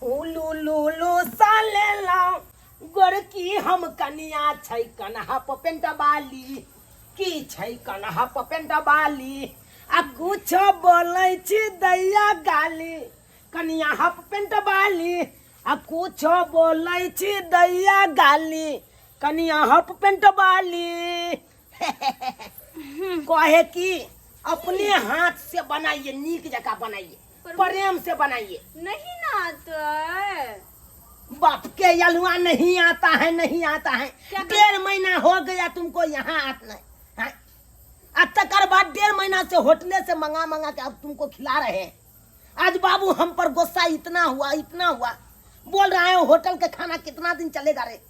उलू लूलू साले लाओ गोरकी हम कनिया छै कन्हा पेंट बाली की छै कन्हा पेंट बाली आ कुछ बोलै छी दैया गाली कनिया हाफ पेंट बाली आ कुछ बोलै छी दैया गाली कनिया हाफ पेंट बाली कहे कि अपने हाथ से बनाइए, नीक जगह बनाइए, प्रेम से बनाइए। नहीं ना आता है। बाप के यलुआ नहीं आता है, नहीं आता है। 1.5 महीना हो गया तुमको यहाँ आना है। तकर बाद 1.5 महीना से होटले से मंगा मंगा के अब तुमको खिला रहे हैं। आज बाबू हम पर गुस्सा इतना हुआ, इतना हुआ, बोल रहे हैं होटल के खाना कितना दिन चलेगा रे।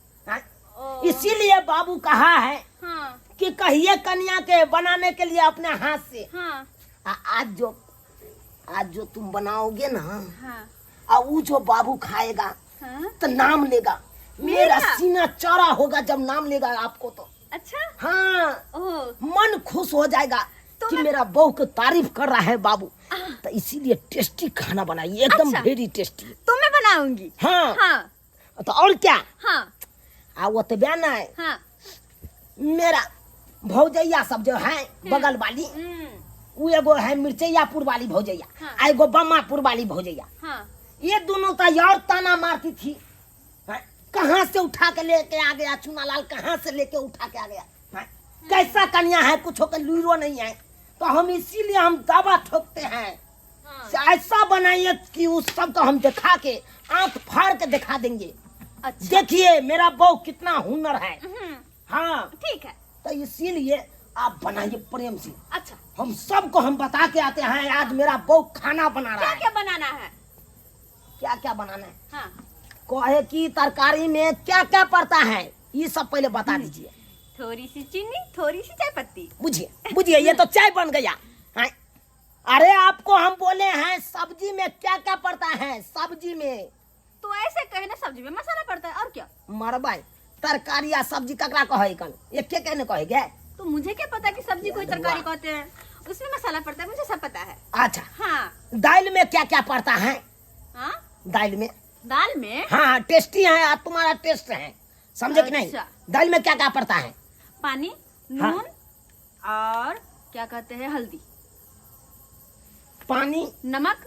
इसीलिए बाबू कहा है हाँ। कि कहिए कन्या के बनाने के लिए अपने हाथ से। हाँ। आज जो तुम बनाओगे ना, हाँ। वो जो बाबू खाएगा हाँ? तो नाम लेगा, मेरा सीना चौड़ा होगा जब नाम लेगा आपको तो। अच्छा। हाँ। मन खुश हो जाएगा कि मेरा बहू की तारीफ कर रहा है बाबू। तो इसीलिए टेस्टी खाना बनाइए, एकदम वेरी टेस्टी। तो मैं बनाऊंगी। हाँ। हाँ। तो और क्या। हाँ। वो तो बयान है। हाँ। मेरा भौजैया सब जो है बगल वाली, वो एगो है मिर्चैयापुर वाली भौजैया। हाँ। एगो बम्मापुर वाली भौजैया। हाँ। ये दोनों तो यार ताना मारती थी, कहाँ से उठा के लेके आ गया चुनालाल, कहाँ से लेके उठा के आ गया, कैसा कन्या है, कुछ होकर लूरो नहीं है। तो हम इसीलिए हम दावा ठोकते हैं। हाँ। ऐसा बनाइए कि उस सब को हम दिखा के आंख फाड़ के दिखा देंगे। अच्छा। देखिए मेरा बहू कितना हुनर है। हाँ ठीक है। तो इसीलिए आप बनाइए प्रेम से। अच्छा। हम सबको हम बता के आते हैं आज मेरा बहू खाना बना रहा है। क्या क्या बनाना है? क्या क्या बनाना है? हाँ। कहे की तरकारी में क्या क्या पड़ता है ये सब पहले बता दीजिए। थोड़ी सी चीनी, थोड़ी सी चाय पत्ती। बुझिए ये तो चाय बन गया है। अरे आपको हम बोले हैं सब्जी में क्या क्या पड़ता है। सब्जी में तो ऐसे कहे ना, सब्जी में मसाला पड़ता है और क्या। मरबाई तरकारी या सब्जी ककरा कहे कल एक के कहने कहेगे। तो मुझे क्या पता कि सब्जी कोई तरकारी कहते हैं, उसमें मसाला पड़ता है, मुझे सब पता है। अच्छा। हाँ। दाल में क्या क्या पड़ता है? हाँ? दाल में हाँ टेस्टी है, आप तुम्हारा टेस्ट है, समझे कि नहीं। दाल में क्या क्या पड़ता है? पानी, नून, और क्या कहते हैं हल्दी। पानी, नमक,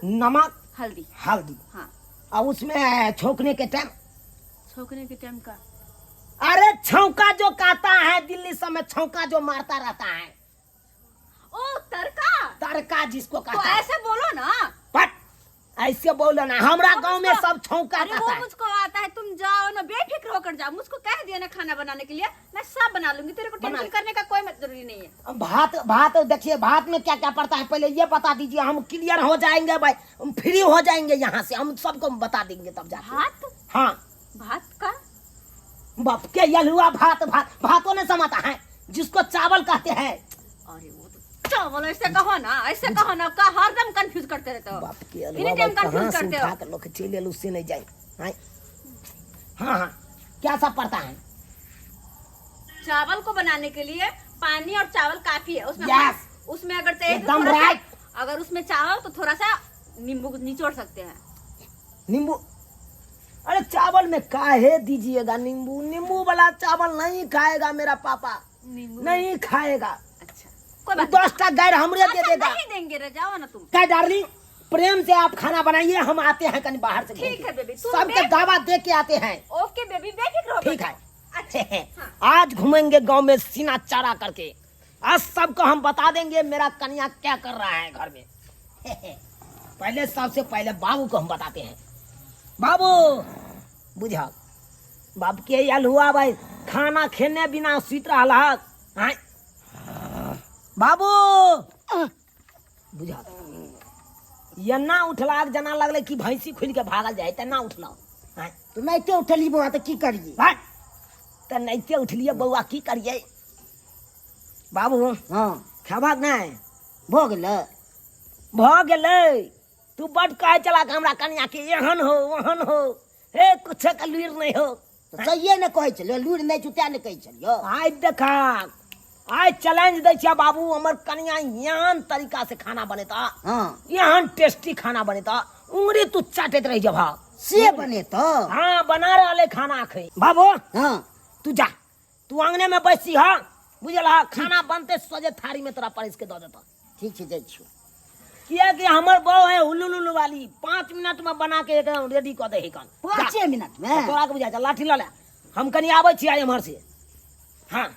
हल्दी। हाँ। और उसमें छोंकने के टाइम का अरे छौका जो कहता है दिल्ली सब में, छौका जो मारता रहता है। ओ तड़का जिसको कहता तो है। ऐसे बोलो ना। बट ऐसे बोलो ना, हमारा गांव में सब छौका कहता है। मुझको आता है, तुम जाओ ना बेफिक्र होकर जाओ, मुझको कह दिया ना खाना बनाने के लिए, मैं सब बना लूंगी, तेरे को टेंशन करने का कोई जरूरी नहीं है। भात देखिए, भात में क्या क्या पड़ता है पहले ये बता दीजिए, हम क्लियर हो जाएंगे भाई, हम फ्री हो जाएंगे यहाँ से, हम सबको बता देंगे तब जाके। भात? हाँ। भात का बाप के यलुआ भातों ने समाता है जिसको चावल कहते हैं। अरे वो तो चावल ऐसे कहो ना, का हरदम कंफ्यूज करते रहते हो। बाप के यलुआ कंफ्यूज करते हो। उठा लोग चले उससे नहीं जाए। हाँ क्या सब पड़ता है? चावल को बनाने के लिए पानी और चावल काफी है उसमें। उसमें अगर एकदम राइट। अगर उसमें चावल तो थोड़ा सा नींबू निचोड़ सकते हैं। नींबू? अरे चावल में काहे दीजिएगा नींबू? नींबू वाला चावल नहीं खाएगा मेरा पापा, नहीं खाएगा। अच्छा कोई बात 10टा गैर हमरे दे देगा। नहीं देंगे रे, जाओ ना तुम। क्या डार्लिंग, प्रेम से आप खाना बनाइए, हम आते हैं कहीं बाहर से। ठीक है बेबी, सबके दावा दे के आते हैं। ओके बेबी, बेफिक्र रहो। ठीक है। अच्छा। आज घूमेंगे गांव में सीना चारा करके, आज सबको हम बता देंगे मेरा कन्या क्या कर रहा है घर में। पहले सबसे पहले बाबू को हम बताते हैं। बाबू बुझा, बाप के यल हुआ भाई, खाना खेने बिना सुत रहा। बाबू बुझा, ये ना उठला जना लगले कि भैंसी खुल के भागल जाए, तो ना उठला। तो नहीं तो उठली बउआ, तो की करिए? तो नहीं तो उठलिए बउआ, की करिए? बाबू हाँ खाबाक नहीं भ गेले तू बड कहे चला हमरा कन्या के एहन हो वहन हो, हे कुछ का लूर नहीं हो। तो सही ने कहे चलियो, लूर नहीं चुत्या ने कहे चलियो। आइ देखा, आइ चैलेंज दै छिया बाबू, हमर कन्या यहाँ तरीका से खाना बनेता। हाँ। यहाँ टेस्टी खाना बनेता, उंगली तू चाटत रही जब। से बने तो। हाँ बना रहा खाना खाई बाबू। हाँ तू जा, तू आंगने में बैसी हा, बुझल हा, खाना बनते सोजे थारी में तोरा परिस के दो देता। ठीक है, जाइ छियो। किया कि हमर बहू है हुलुलुलु वाली, 5 मिनट में बना के एकदम रेडी कर दे ही कन। 5 मिनट में तोरा के बुझा जा, लाठी ला ले, हम कनी आबै छी एम्हर से। हाँ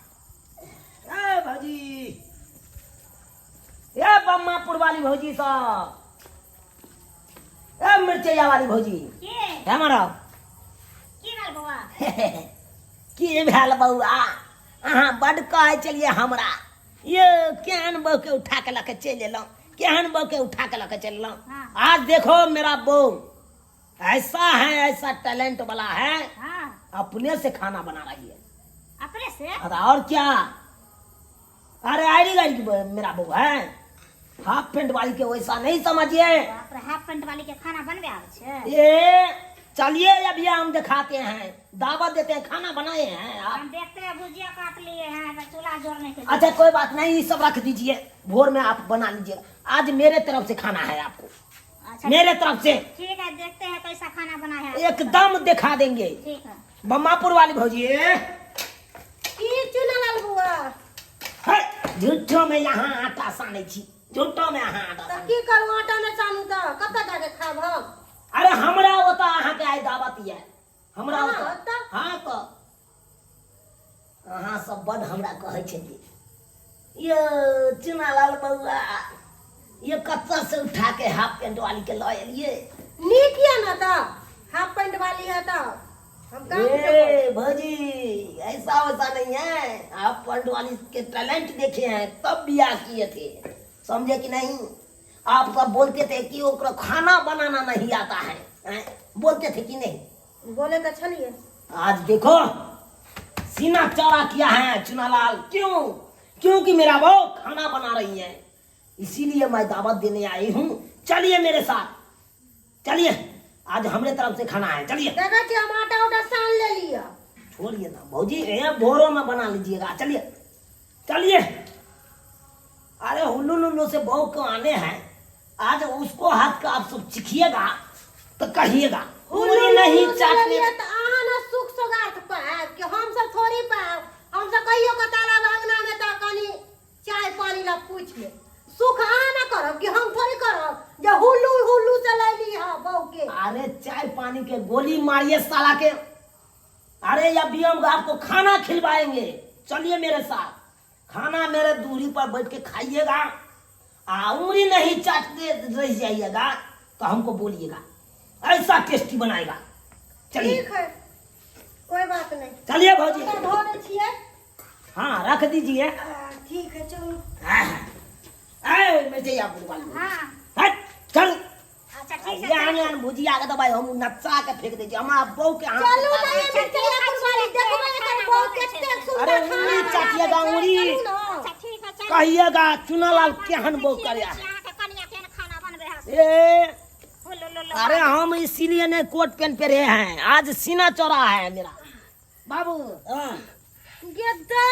ए भौजी, ए बम्मापुर वाली भौजी सब, ए मिर्चैया वाली भौजी, हमारा की भेल बउआ, अहाँ बड कहै छलिए हमरा, ये केहन बहू के उठा के लके चल एलौं, केहन बहू के उठा के लके चल एलौं। आज देखो मेरा बहू ऐसा है, ऐसा टैलेंट वाला है, अपने से खाना बना रही है। अपने से? और क्या, अरे आईडी गाड़ी मेरा बहू है, हाफ पेंट वाली के वैसा नहीं समझिए। हाफ पेंट वाली के खाना बनवे आवे छे? ये चलिए अभी हम दिखाते हैं, दावत देते हैं, खाना बनाए हैं आप। हम देखते हैं, भुजिया काट लिए हैं, चूल्हा जोड़ने के लिए। अच्छा कोई बात नहीं, ये सब रख दीजिए, भोर में आप बना लीजिए। आज मेरे तरफ से खाना है आपको। अच्छा, मेरे तरफ से ठीक है, देखते हैं कैसा खाना बना है। एकदम दिखा देंगे। ठीक है। बम्मापुर वाली भौजी, चुनालाल बुआ झूठो में यहाँ आटा साने छी, झूठो में यहाँ आटा तो साने। की करू, आटा ने सानू तो कब तक जाके खाब हम? अरे हमरा होता अहाँ के आई दावत है, हमरा हाँ, होता। तो? हाँ तो अहाँ सब बड़ हमरा कहै छलिए, ये चुनालाल बउआ, ये कच्चा से उठा के हाफ पेंट वाली के ला एलिए। नीक है ना तो, हाफ पेंट वाली है तो हम काम ए भौजी, ऐसा वैसा नहीं है, आप पेंट वाली के टैलेंट देखे हैं तब बियाह किए थे, समझे कि नहीं। आप सब बोलते थे कि ओकरा खाना बनाना नहीं आता है, हैं? बोलते थे कि नहीं? बोले तो चलिए। आज देखो सीना चौड़ा किया है चुनालाल, क्यों? क्योंकि मेरा बहू खाना बना रही है, इसीलिए मैं दावत देने आई हूँ। चलिए मेरे साथ, चलिए, आज हमरे तरफ से खाना है, चलिए। देखा कि हम आटा उटा सान ले लिया। छोड़िए ना भौजी, भोरों में बना लीजिएगा, चलिए चलिए। अरे हुल्लू से बहू को आने हैं, आज उसको हाथ का आप सब चिखिएगा तो कहिएगा उंगली नहीं चाटने। तो आहा ना सुख सौगात पाएब कि हम सब थोड़ी पाएब, हम सब कहियो के तालाब अंगना में तो कनी चाय पानी ला पूछ ले, सुख आहा ना करब कि हम थोड़ी करब जे हुल्लू से ले ली हां बहू के। अरे चाय पानी के गोली मारिए साला के। अरे अभी हम आपको खाना खिलवाएंगे, चलिए मेरे साथ, खाना मेरे दूरी पर बैठ के खाइएगा, उंगली नहीं चाटते रह जाइएगा तो हमको बोलिएगा, ऐसा टेस्टी बनाएगा। चलिए। ठीक है, कोई बात नहीं। चलिए भौजी। तो धो दे छिए। हाँ रख दीजिए। ठीक है, चलो। मिर्चैया वाली, हाँ, चल। अच्छा ठीक ये है। आने भुजिया के तो भाई हम नचा के फेंक दीजिए, हमारा बहू के हाथ चलू से ना खा ये मिर्चैया वाली, देखबे एकर बहुत केते सुंदर अरे उंगली खाना चाटिएगा, बनावे उंगली। छै, चलू ना। अच्छा ठीक है, चल। कहिएगा चुनालाल केहन बहू करे। यहाँ के कनिया केहन खाना बनबे है। ए हुल्लू अरे हम इसीलिए ने कोट पेंट पे रहे हैं, आज सीना चौड़ा है मेरा बाबू। गेद्दा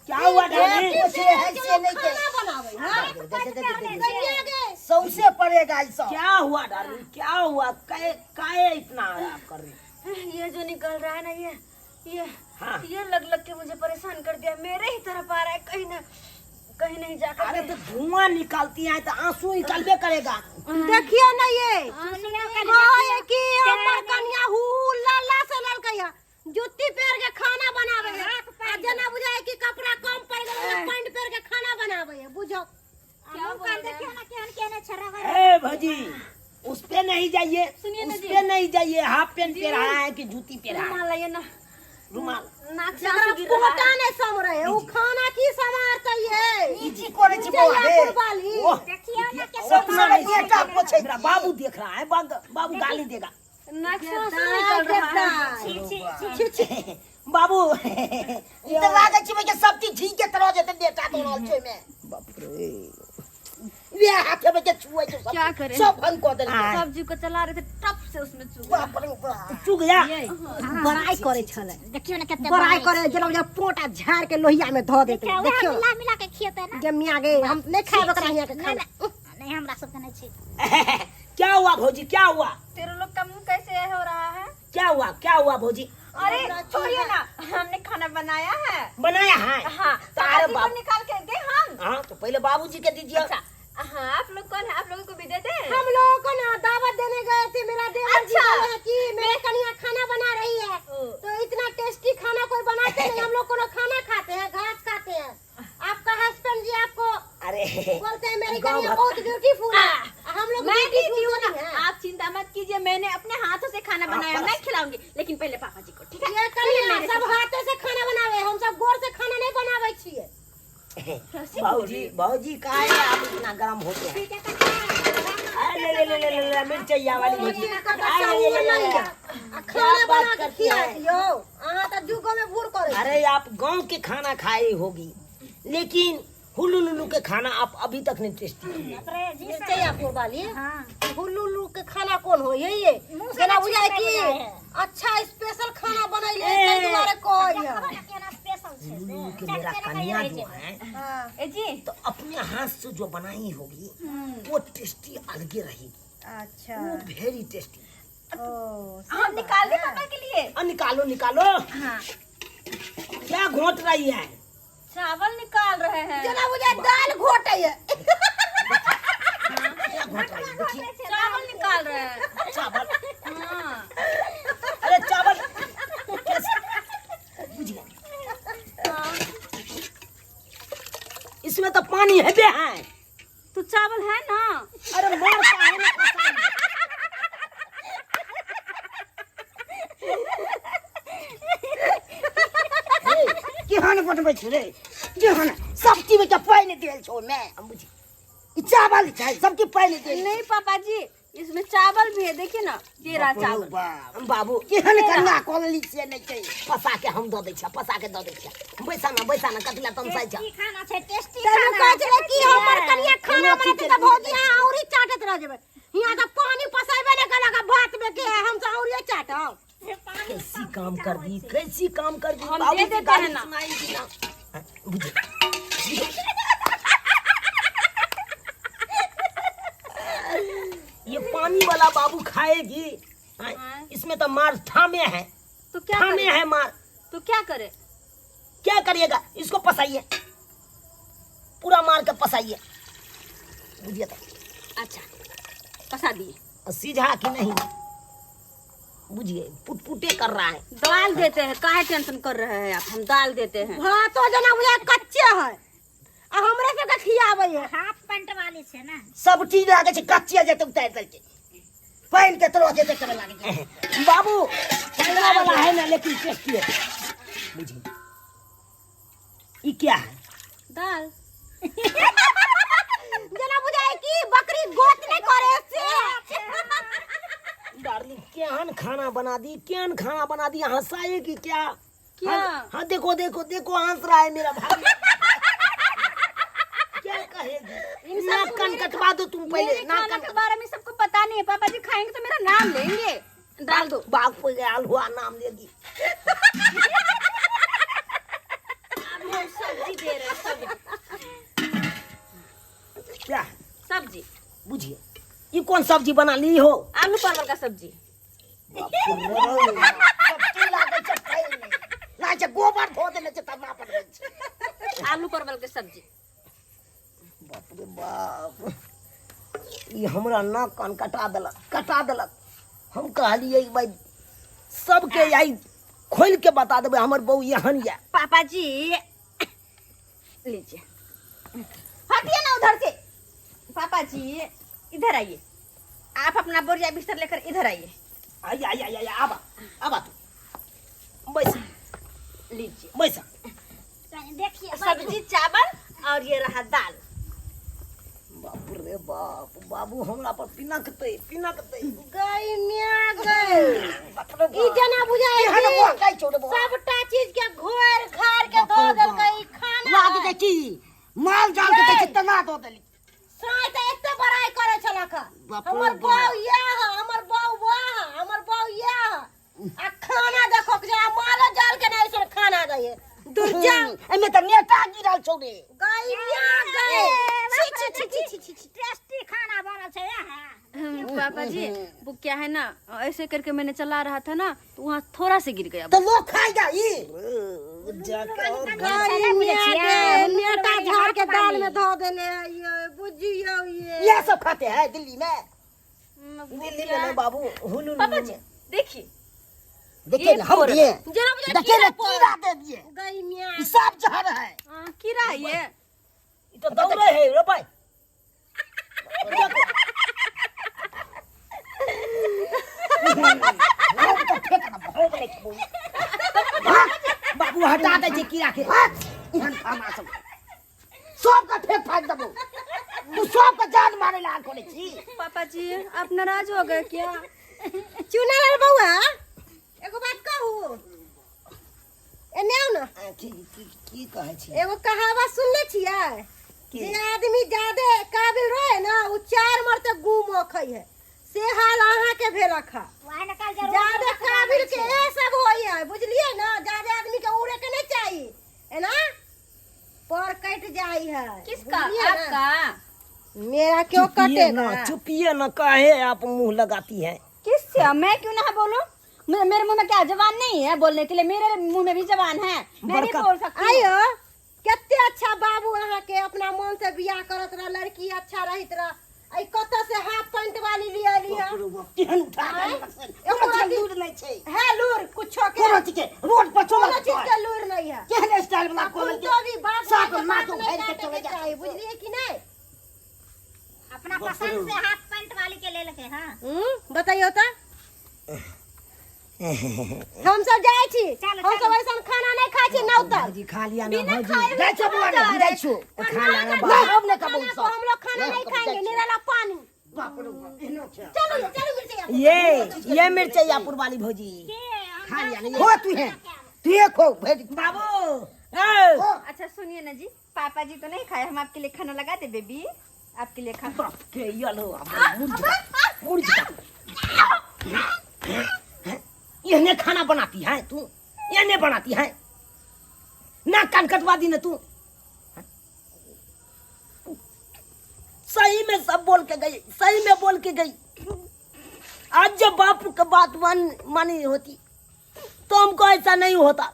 क्या हुआ डाली? खाना बनावे हां सौसे पड़ेगा ऐसा। क्या हुआ डाली, क्या हुआ, काहे इतना आप कर रही? ये जो निकल रहा है ना, ये हाँ। ये लग के मुझे परेशान कर दिया, मेरे ही तरफ आ रहा है, कहीं नहीं जाकर। अरे तो धुआं निकालती है तो आंसू निकलबे करेगा। देखिए ना ये कहे कि हमर कन्या हुल्ला से ललकैया जूती पहन के खाना बनावे है, आ जना बुझाए कि कपड़ा कम पड़ गेल पैंट पहन के खाना बनावे है, बुझो। क्या बोल देखिए ना केहन छरवा। ए भौजी, उस पे नहीं जाइए, उस पे नहीं जाइए, हाफ पेंट पे रहा है कि जूती पे रहा है? रुमाल लाइए ना, रुमाल। नाक से जरा आंसू गिर रहा पोटा है। नहीं सम रहे, वो खाना की समारता ये इची कोने छी बउआ हे। ओह, देखिए ना कैसे सपना नहीं बनाया बेटा है। पूछे, मेरा बाबू देख रहा है, बाबू गाली देगा। नाक से आंसू निकल रहा है। छी छी छी। बाबू ई तो लागे छी के सब चीज ठीक के तरह जेते बेटा तो रहल छै में। बाप रे, वे हाथ में के छुए के सब क्या करें? सब बंद कर देल। सब्जी को चला रहे थे, टप से उसमें चुभ गया। बाप रे बाप, चुक गया। बड़ाई करे छले, देखियो ना कितने बड़ाई करे जेना पोटा झाड़ के लोहिया में धो देते, देखियो मिला के खिएते ना। जे मिया गे हम नहीं खाए बकरा हिया के खाना। नहीं हमरा सब के नहीं छी। क्या हुआ भौजी, क्या हुआ? तेरे लोग क्या हुआ भौजी? अरे छोड़िए ना, हमने खाना बनाया है। बनाया है? हाँ, तो अरे बाबूजी को बाप, निकाल के दे हम। हाँ तो पहले बाबूजी के दीजिए। अच्छा, हाँ, आप लोग कौन है? आप लोगों को भी दे दे। हम लोगों को ना दावत देने गए थे, मेरा देवर जी अच्छा। बोले कि मेरे कन्या खाना बना रही है, तो इतना टेस्टी खाना कोई बनाते नहीं, हम लोग को खाना खाते हैं, घास खाते हैं। आपका हस्बैंड जी आपको अरे बोलते हैं मेरी गाँव कन्या भर- बहुत ब्यूटीफुल है, हम लोग मैं ब्यूटीफुल देती हूँ नहीं ना, है। आप चिंता मत कीजिए, मैंने अपने हाथों से खाना बनाया, बस। मैं खिलाऊंगी, लेकिन पहले पापा जी को, ठीक है? ये पहले कन्या मेरे सब से। हाथे से खाना बनावे, हम सब गोर से खाना नहीं बनावे छिए। भाऊजी का है आप इतना गरम होते हैं? अरे ले मिर्चैया वाली भौजी। खाना बात बना के करती है? खिया यो, अहाँ तो जुगो में भूर करे। अरे आप गांव के खाना खाई होगी, लेकिन हुल्लू के खाना आप अभी तक नहीं टेस्टी किए। मिर्चैया पूर वाली हुल्लू के खाना कौन हो यही है, जेना बुझाए कि अच्छा स्पेशल खाना बनैले तै दुआरे कहैया। हुल्लू के मेरा कन्या जो है ए जी, तो अपने हाथ से जो बनाई होगी वो टेस्टी अलगे रहेगी। अच्छा वो वेरी टेस्टी। हम निकाल दे पापा के लिए। निकालो। हाँ, क्या घोट रही है? चावल निकाल रहे हैं। जेना बुझाए दाल घोटैया। क्या घोट रही है? देखिए चावल निकाल रहे हैं। चावल। हाँ, अरे चावल कैसे? बुझ गया। इसमें तो पानी है बे है। तो चावल है ना। अरे मोर का है ना पसंद। केहन बनबै छ रे? जेहन सब्जी में क्या पानी देल छो मैं हम बुझी। ई चावल छै सबके पानी देल। नहीं पापा जी, इसमें चावल भी है, देखिए ना, ये रहा चावल। बाबू केहन कन्या कॉलेज से नहीं छै, पसा के हम दो दै छ, पसा के दो दै छ। बैसा ना कतला तमसाई छ। खाना छै टेस्टी खाना। कहै छले कि हमर कन्या खाना बनाते त भौजी हां औरी चाटत रह जेबै। हिया त पानी पसाइबे ने कला का भात में के हम सब औरी चाटब। कैसी काम कर दी, कैसी काम कर दी। हम बाबू दे की देते गाली हैं ना। सुनाएंगी ना। बुझे। ये पानी वाला बाबू खाएगी। हाँ, इसमें तो मार ठामे है, तो क्या ठामे करे? है मार। तो क्या करे? क्या करिएगा? इसको पसाइए, पूरा मार के पसाइए। बुझिए तो अच्छा, पसा दिए। सीझा कि नहीं बुझिए, पुटपुटे कर रहा है। दाल देते हैं, काहे टेंशन कर रहे हैं आप? हम दाल देते हैं। हां तो जना बुझा कच्चे है आ हमरे से का खियाबै है। हाफ पैंट वाली छे ना। सब चीज लागे छे, कच्चिया जेते उतार के पहन के तरो जेते करे लागे छे। बाबू पहला वाला है ना, लेकिन टेस्टी है। बुझिए ई क्या है? दाल। जना बुझाए कि बकरी गोत नहीं करे से। डार्लिंग केहन खाना बना दी, केहन खाना बना दी। हंसाएगी क्या? क्या? हाँ देखो हंस रहा है मेरा भाई। क्या कहेगी? नाक कान कटवा दो तुम पहले। मेरे खाना के बारे में सबको पता नहीं है। पापा जी खाएंगे तो मेरा नाम लेंगे। डाल दो। बाग पे गया हुआ नाम लेगी। अब हम सब्जी दे रहे हैं, सब्जी। क्या है? सब्जी। बुझिए ये कौन सब्जी बना ली हो? आलू परवल का सब्जी। गोबर धो देने से तब ना पड़ गई। आलू परवल के सब्जी। बाप रे बाप, ये हमरा नाक कान कटा देलक। हम कहलिए भाई सबके यही खोल के बता देबे हमर बहू यहन या। पापा जी लीजिए, हटिए ना उधर से। पापा जी इधर आइए, आप अपना बोरिया बिस्तर लेकर इधर आइए। आई आबा तू बैस लीजिए बैसा। देखिए सब्जी, चावल और ये रहा दाल। बाप रे बाप, बाबू हमरा पर पिनकते गई मिया गई। ई जना बुझाए केहन कि बुआ गई छोड़ बुआ। सबटा चीज के घोर घार के धो देलकै ई खाना। लाग दे की माल जाल के देखि तना दो देली। साई त एते बड़ाई करे छला का। बाप रे हमर बाप। बाऊ या है, हमर बाऊ वाह, हमर बाऊ या है। आ खाना देखो कि जरा मालो जाल के नहीं सो खाना दे। दुर्जा एमे त नेता गिरल छौ रे। गई मिया गई। छी छी छी छी छी छी। टेस्टी खाना बनल छे यहाँ। पापा जी वो क्या है ना, ऐसे करके मैंने चला रहा था ना तो वहाँ थोड़ा से गिर गया। तो वो खाएगा ये नेटा झाड़ के दाल में धो देले ये बुझियो ये सब खाते हैं दिल्ली में। दिल्ली में नहीं बाबू, हुलू पापा जी देखिए, देखिए ना हम दिए, जरा मुझे देखिए ना कीड़ा दे दिए, गई मियां ये सब जहर है। कीड़ा है ये। तो दौड़े है रे भाई। बाबू हटा दे जे कीड़ा के, इहन खाना सब का फेंक फाड़ दबो, तू सब का जान मारे ला कोने छी। पापा जी आप नाराज हो गए क्या? चुना लाल बउआ एगो बात कहू, एने आओ ना। की कहे छी? एगो कहावत सुनले छियै, जे आदमी ज्यादा काबिल रहे ना उ 4 मरते गुम खई है, से हाल अहाँ के भेल रखा। ज्यादा काबिल के ए सब होई है, बुझलिए ना? ज्यादा आदमी के उड़े के नहीं चाहिए, है ना? पर कट जाई है। किसका? बुझलिए ना? आपका? मेरा क्यों कटेगा? चुपिए ना, काहे आप मुंह लगाती हैं? किससे? मैं क्यों ना बोलूं? मेरे मुंह में क्या जबान नहीं है बोलने के लिए? मेरे मुंह में भी जबान है, मैं नहीं बोल सकती। आयो कितने अच्छा बाबू अहाँ के अपना मन से बियाह करत रहा, लड़की अच्छा रहित रहा, आई कत से हाफ पैंट वाली लिया केहन उठा के एगो लूर नहीं छै है लूर कुछो के कोनो चीज के रोड पर चला कोनो चीज के लूर नहीं है। केहन स्टाइल वाला कोल के तो भी बात साथ बात माथो नहीं भर के काटे चले के जा। चाहिए, बुझलिए कि नहीं? अपना पसंद से हाफ पैंट वाली के ले लेके। हाँ बताइयो तो हम सब जाए छी, चलो, हम सब ऐसा खाना नहीं खाए छी नौता। जी खा लिया ना बिना भौजी, खाए जाय छो बुआ ने जाय छो खा लिया ना बा हम ने कबूल खाना को हम लोग खाना नहीं खाएंगे, निराला पानी। बाप रे बाप एनो छै। चलो चलो मिर्ची ये मिर्चैयापुर वाली भौजी खा लिया ना। हो तू ये खो बाबू। अच्छा सुनिए ना जी, पापा जी तो नहीं खाए, हम आपके लिए खाना लगा दे बेबी, आपके लिए खाना। बाप के यलो मुर्ज ये ने खाना बनाती है तू, ये ने बनाती है ना? कान कटवा दी ना तू। सही में सब बोल के गई, सही में बोल के गई। आज जब बाप की बात मानी होती तो हमको ऐसा नहीं होता।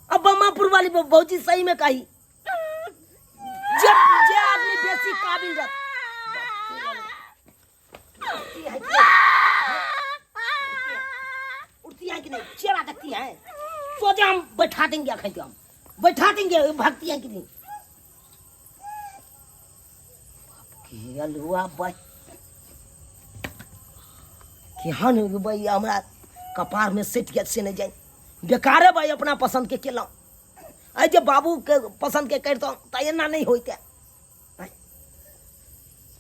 अब बमापुर वाली भौजी सही में कही, जब जे आदमी बेसी काबिल रहता उठती है कि नहीं, चेहरा देखती है, सोचा हम बैठा देंगे, हम बैठा देंगे, भागती है कि नहीं? हुआ भाई कि हन भाई हमरा कपार में सेट गया से नहीं जाए, बेकार है भाई। अपना पसंद के केला आई जे बाबू के पसंद के करता तो एना नहीं होते।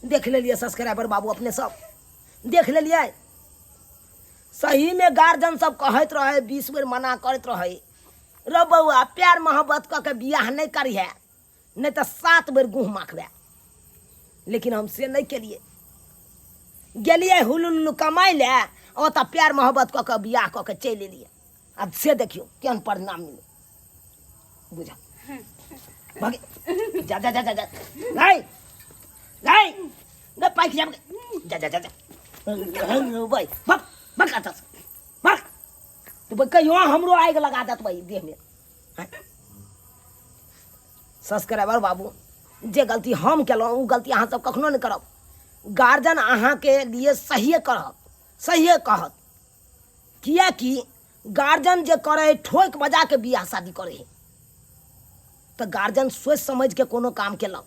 देख ले लिए सब्सक्राइबर बाबू अपने सब देख ले लिए। सही में गार्जियन सब कहत रहे, 20 बेर मना करत रहे, रो बउआ प्यार मोहब्बत क के बियाह नहीं करिए, नहीं तो 7 बेर गुह माखबे। लेकिन हम से नहीं केलिए, गेलिए हुलुलु कमाई ले और तब प्यार मोहब्बत क के बियाह क के चल एलिए। अब से देखियो केहन परिणाम मिले, बुझा भागे जा जा जा जा जा नहीं नहीं न पाइक जा जा जा जा जा भाई भाग भाग आता भाग। तो भाई कहियो हमरो आग लगा देत भाई देह में। सब्सक्राइबर बाबू जे गलती हम केलहुँ उ गलती अहाँ सब कखनो नहीं करब। गार्जियन अहाँ के लिए सहिए करत, सहिए कहत, किया कि गार्जियन जे करे ठोक बजा के बियाह शादी करे है तो गार्जियन सोच समझ के कोनो काम केलक।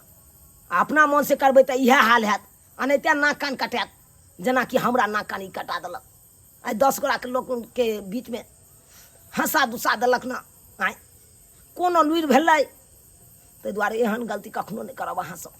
अपना मन से करबै तो इहे हाल हैत, अनैते नाक कान कटात, जेना कि हमरा नाक कान कटा देलक। आई 10 गोरा के लोग के बीच में हंसा दुसा देलक ना, आय कोनो लुरि भेलै। ताहि दुआरे एहन गलती कखनो नहीं करब अहाँ सब।